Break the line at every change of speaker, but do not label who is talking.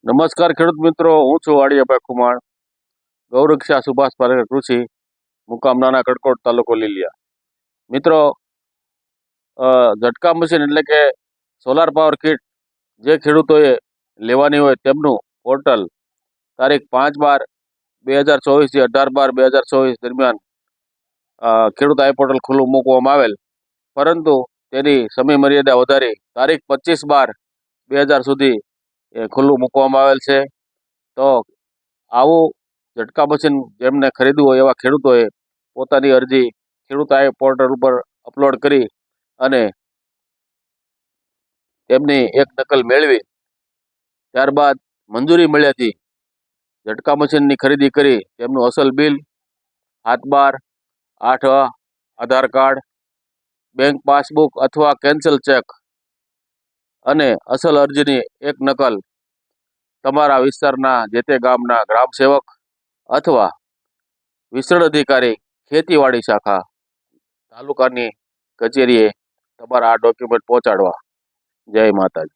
નમસ્કાર ખેડૂત મિત્રો, હું છું વાડિયાભાઈ ખુમાણ. ગૌરક્ષા સુભાષ પારેખર કૃષિ, મુકામ નાના કડકોટ, તાલુકો લીલિયા. મિત્રો, ઝટકા મશીન એટલે કે સોલાર પાવર કિટ જે ખેડૂતોએ લેવાની હોય તેમનું પોર્ટલ તારીખ 5/12/2024 થી 18/12/2024 દરમિયાન ખેડૂત આઈ પોર્ટલ ખુલ્લું મૂકવામાં આવેલ, પરંતુ તેની સમય મર્યાદા વધારી તારીખ 25/12/2000 સુધી ખુલ્લું મૂકવામાં આવેલ છે. તો આવું ઝટકા મશીન જેમને ખરીદવું હોય એવા ખેડૂતોએ પોતાની અરજી ખેડૂત આઈ પોર્ટલ ઉપર અપલોડ કરી અને તેમની એક નકલ મેળવી ત્યારબાદ મંજૂરી મળ્યાથી ઝટકા મશીનની ખરીદી કરી તેમનું અસલ બિલ, હાથબાર, 8 આધાર કાર્ડ, બેંક પાસબુક અથવા કેન્સલ ચેક અને અસલ અરજીની એક નકલ તમારા વિસ્તારના જે તે ગામના ગ્રામ સેવક અથવા વિસ્તરણ અધિકારી ખેતીવાડી શાખા તાલુકાની કચેરીએ તમારા આ ડોક્યુમેન્ટ પહોંચાડવા. જય માતાજી.